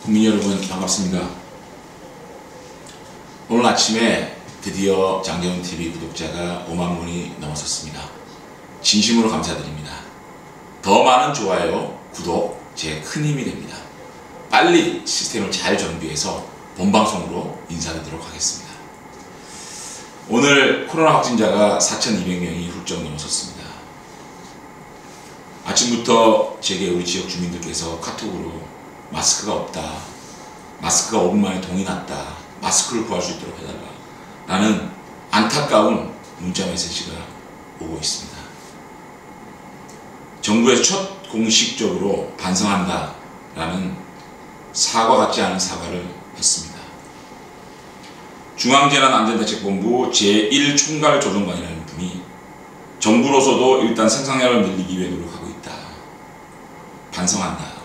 국민 여러분 반갑습니다. 오늘 아침에 드디어 장재훈TV 구독자가 5만 분이 넘어섰습니다. 진심으로 감사드립니다. 더 많은 좋아요, 구독 제 큰 힘이 됩니다. 빨리 시스템을 잘 정비해서 본방송으로 인사드리도록 하겠습니다. 오늘 코로나 확진자가 4,200명이 훌쩍 넘어섰습니다. 아침부터 제게 우리 지역 주민들께서 카톡으로 마스크가 없다, 마스크가 5분 만에 동이 났다, 마스크를 구할 수 있도록 해달라 라는 안타까운 문자 메시지가 오고 있습니다. 정부에서 첫 공식적으로 반성한다 라는 사과 같지 않은 사과를 했습니다. 중앙재난안전대책본부 제1총괄조정관이라는 분이 정부로서도 일단 생산량을 늘리기 위해 노력하고 있다. 반성한다.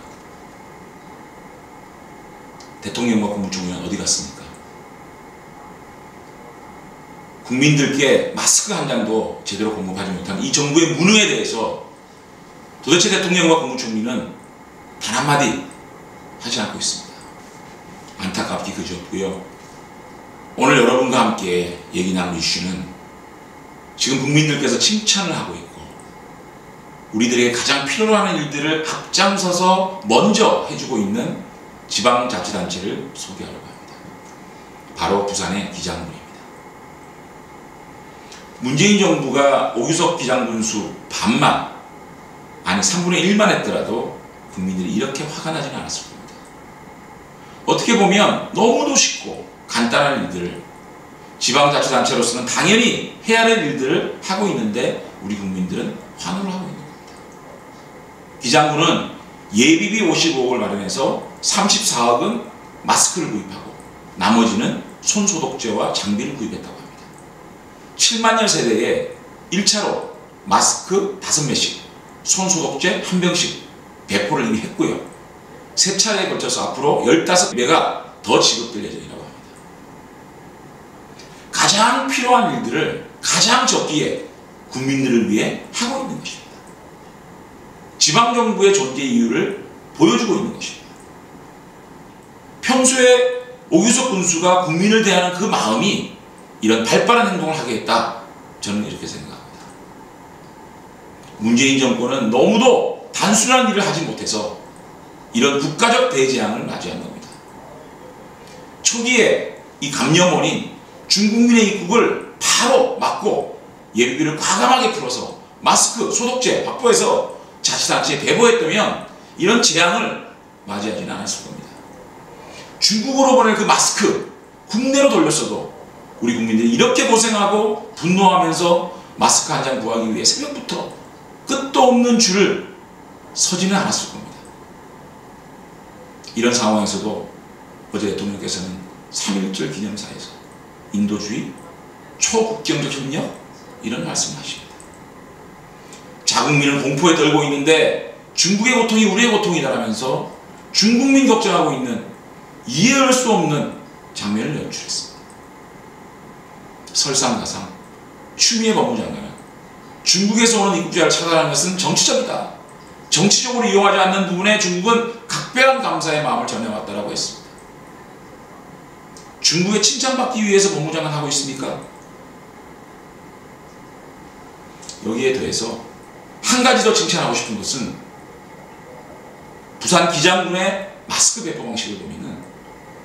대통령과 국무총리는 어디 갔습니까? 국민들께 마스크 한 장도 제대로 공급하지 못한 이 정부의 무능에 대해서 도대체 대통령과 국무총리는 단 한마디 하지 않고 있습니다. 안타깝기 그지없고요. 오늘 여러분과 함께 얘기 나눌 이슈는 지금 국민들께서 칭찬을 하고 있고 우리들에게 가장 필요로 하는 일들을 앞장서서 먼저 해주고 있는 지방자치단체를 소개하려고 합니다. 바로 부산의 기장군입니다. 문재인 정부가 오규석 기장군수 반만, 아니 3분의 1만 했더라도 국민들이 이렇게 화가 나지는 않았을 겁니다. 어떻게 보면 너무도 쉽고 간단한 일들을 지방자치단체로서는 당연히 해야 할 일들을 하고 있는데 우리 국민들은 환호를 하고 있는 겁니다. 기장군은 예비비 55억을 마련해서 34억은 마스크를 구입하고 나머지는 손소독제와 장비를 구입했다고 합니다. 7만여 세대에 1차로 마스크 5매씩, 손소독제 1병씩 배포를 이미 했고요. 3차례에 걸쳐서 앞으로 15배가 더 지급될 예정이라고 합니다. 가장 필요한 일들을 가장 적기에 국민들을 위해 하고 있는 것입니다. 지방정부의 존재 이유를 보여주고 있는 것입니다. 평소에 오규석 군수가 국민을 대하는 그 마음이 이런 발빠른 행동을 하게 했다. 저는 이렇게 생각합니다. 문재인 정권은 너무도 단순한 일을 하지 못해서 이런 국가적 대재앙을 맞이한 겁니다. 초기에 이 감염원인 중국민의 입국을 바로 막고 예비비를 과감하게 풀어서 마스크, 소독제 확보해서 자치단체에 배부했다면 이런 재앙을 맞이하지는 않았을 겁니다. 중국으로 보낼 그 마스크 국내로 돌렸어도 우리 국민들이 이렇게 고생하고 분노하면서 마스크 한 장 구하기 위해 새벽부터 끝도 없는 줄을 서지는 않았을 겁니다. 이런 상황에서도 어제 대통령께서는 3.1절 기념사에서 인도주의, 초국경적 협력 이런 말씀을 하십니다. 자국민을 공포에 떨고 있는데 중국의 고통이 우리의 고통이다라면서 중국민 걱정하고 있는 이해할 수 없는 장면을 연출했습니다. 설상가상 추미애 법무장관은 중국에서 오는 입국자를 차단하는 것은 정치적이다. 정치적으로 이용하지 않는 부분에 중국은 각별한 감사의 마음을 전해왔다라고 했습니다. 중국에 칭찬받기 위해서 법무장관 하고 있습니까? 여기에 더해서 한 가지 더 칭찬하고 싶은 것은 부산 기장군의 마스크 배포 방식을 보면은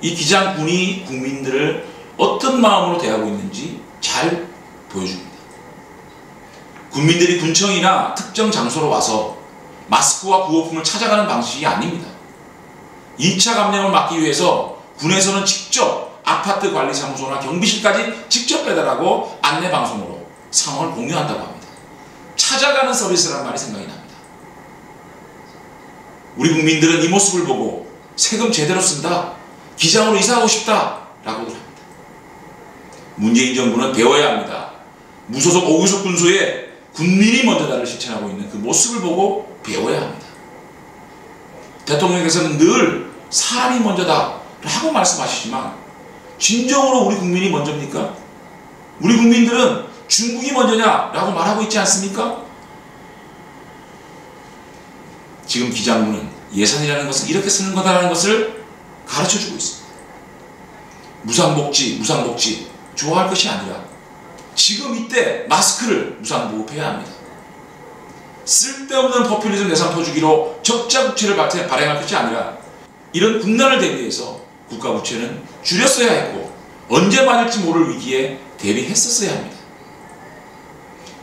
이 기장군이 국민들을 어떤 마음으로 대하고 있는지 잘 보여줍니다. 국민들이 군청이나 특정 장소로 와서 마스크와 구호품을 찾아가는 방식이 아닙니다. 2차 감염을 막기 위해서 군에서는 직접 아파트 관리사무소나 경비실까지 직접 배달하고 안내방송으로 상황을 공유한다고 합니다. 찾아가는 서비스라는 말이 생각이 납니다. 우리 국민들은 이 모습을 보고 세금 제대로 쓴다, 기장으로 이사하고 싶다 라고들 합니다. 문재인 정부는 배워야 합니다. 무소속 오규석 군수의 군민이 먼저다를 실천하고 있는 그 모습을 보고 배워야 합니다. 대통령께서는 늘 사람이 먼저다 라고 말씀하시지만 진정으로 우리 국민이 먼저입니까? 우리 국민들은 중국이 먼저냐 라고 말하고 있지 않습니까? 지금 기장군은 예산이라는 것은 이렇게 쓰는 거다라는 것을 가르쳐주고 있습니다. 무상복지 좋아할 것이 아니라 지금 이때 마스크를 무상보급해야 합니다. 쓸데없는 포퓰리즘 예산 퍼주기로 적자 국채를 발행할 것이 아니라 이런 국난을 대비해서 국가 부채는 줄였어야 했고 언제 맞을지 모를 위기에 대비했었어야 합니다.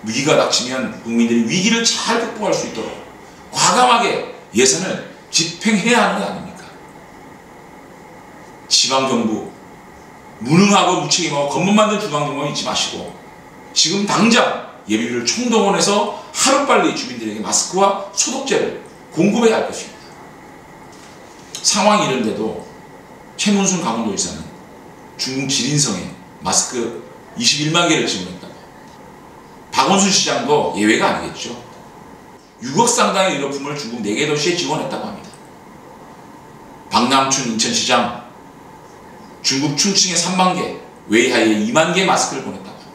위기가 닥치면 국민들이 위기를 잘 극복할 수 있도록 과감하게 예산을 집행해야 하는 것 아닙니까? 지방정부 무능하고 무책임하고 겉멋 만든 중앙정부는 잊지 마시고 지금 당장 예비비를 총동원해서 하루빨리 주민들에게 마스크와 소독제를 공급해야 할 것입니다. 상황이 이런데도 최문순 강원도지사는 중국 지린성에 마스크 21만 개를 지원했다고. 박원순 시장도 예외가 아니겠죠. 6억 상당의 의료품을 중국 4개 도시에 지원했다고 합니다. 박남춘 인천시장 중국 춘칭에 3만 개, 웨이하이에 2만 개의 마스크를 보냈다고 합니다.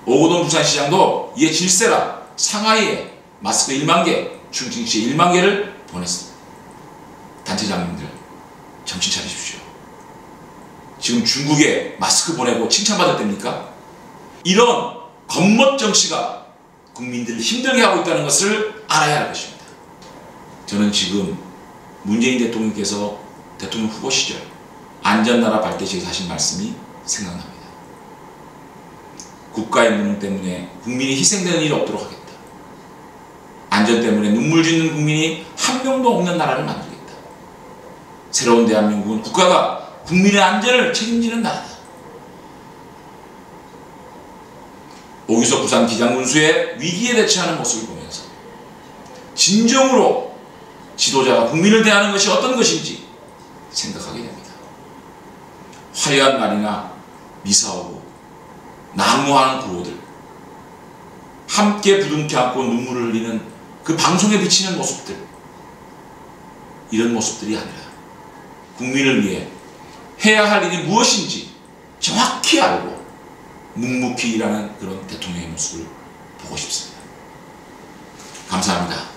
오고돈 부산시장도 이에 질세라 상하이에 마스크 1만 개, 춘칭시에 1만 개를 보냈습니다. 단체장님들 정신 차리십시오. 지금 중국에 마스크 보내고 칭찬받을 때입니까? 이런 겉멋 정치가 국민들을 힘들게 하고 있다는 것을 알아야 할 것입니다. 저는 지금 문재인 대통령께서 대통령 후보 시절 안전나라 발대식에서 하신 말씀이 생각납니다. 국가의 무능 때문에 국민이 희생되는 일이 없도록 하겠다. 안전 때문에 눈물 짓는 국민이 한 명도 없는 나라를 만들겠다. 새로운 대한민국은 국가가 국민의 안전을 책임지는 나라다. 오규석 부산 기장군수의 위기에 대처하는 모습을 보면서 진정으로 지도자가 국민을 대하는 것이 어떤 것인지 생각하게 됩니다. 화려한 말이나 미사오고 난무하는 구호들, 함께 부둥켜 안고 눈물을 흘리는 그 방송에 비치는 모습들, 이런 모습들이 아니라 국민을 위해 해야 할 일이 무엇인지 정확히 알고 묵묵히 일하는 그런 대통령의 모습을 보고 싶습니다. 감사합니다.